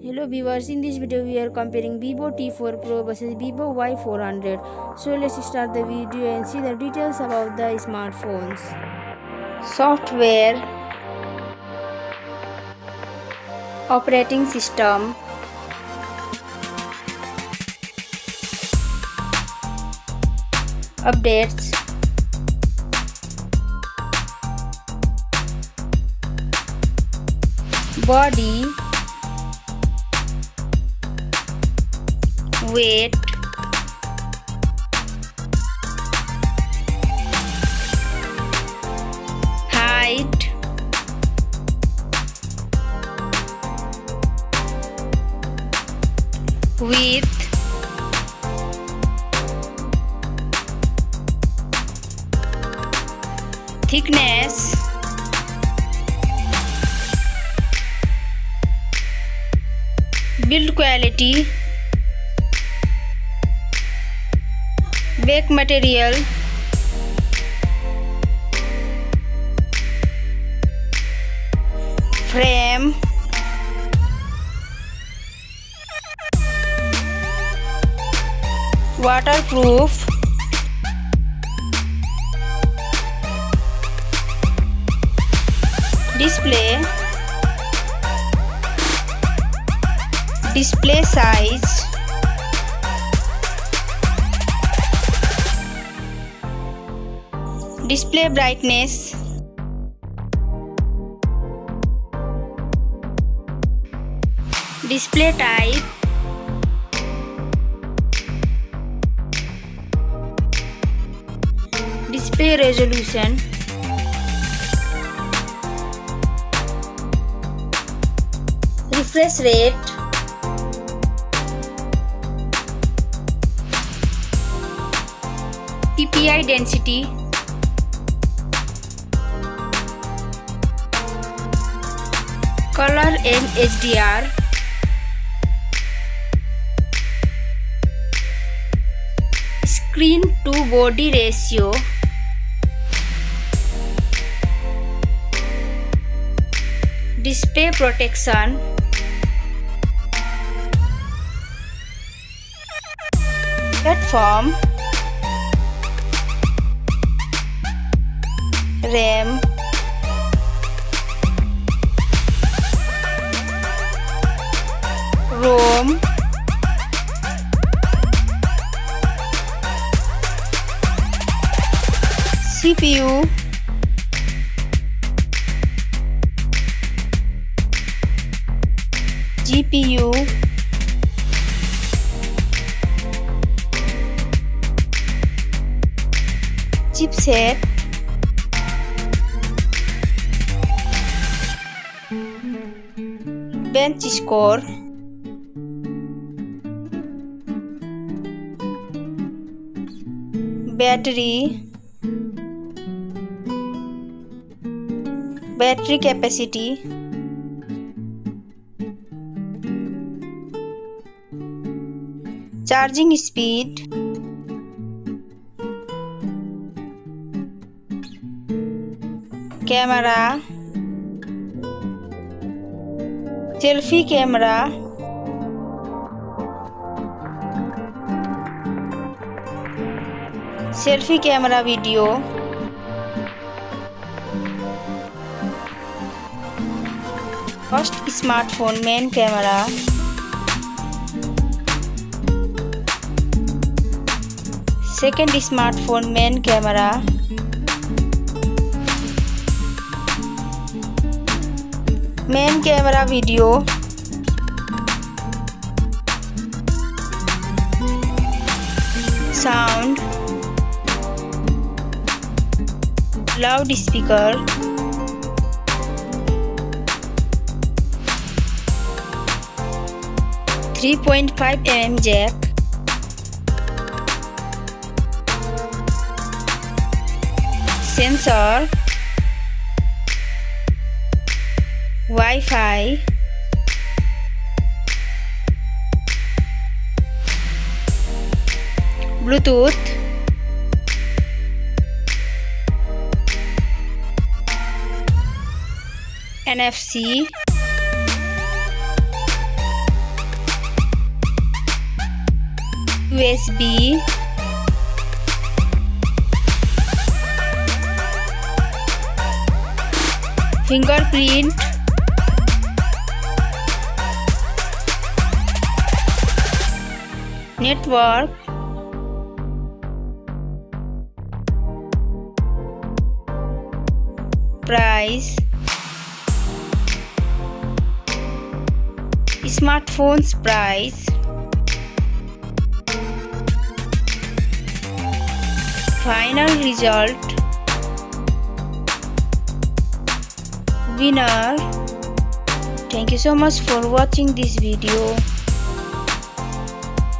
Hello viewers, in this video we are comparing Vivo T4 Pro versus Vivo Y400. So let's start the video and see the details about the smartphones. Software, operating system, updates, body, weight, height, width, thickness, build quality, back material, frame, waterproof, display size, display brightness, display type, display resolution, refresh rate, PPI density, color and HDR, screen to body ratio, display protection, platform, RAM, ROM, CPU, GPU, chipset, bench score, battery capacity, charging speed, camera, selfie camera, selfie camera video, first smartphone main camera, second smartphone main camera, main camera video, sound, loudspeaker, .5 mm jack, sensor, Wi-Fi, Bluetooth, NFC, USB, fingerprint, network, price, smartphone's price, final result, winner. Thank you so much for watching this video.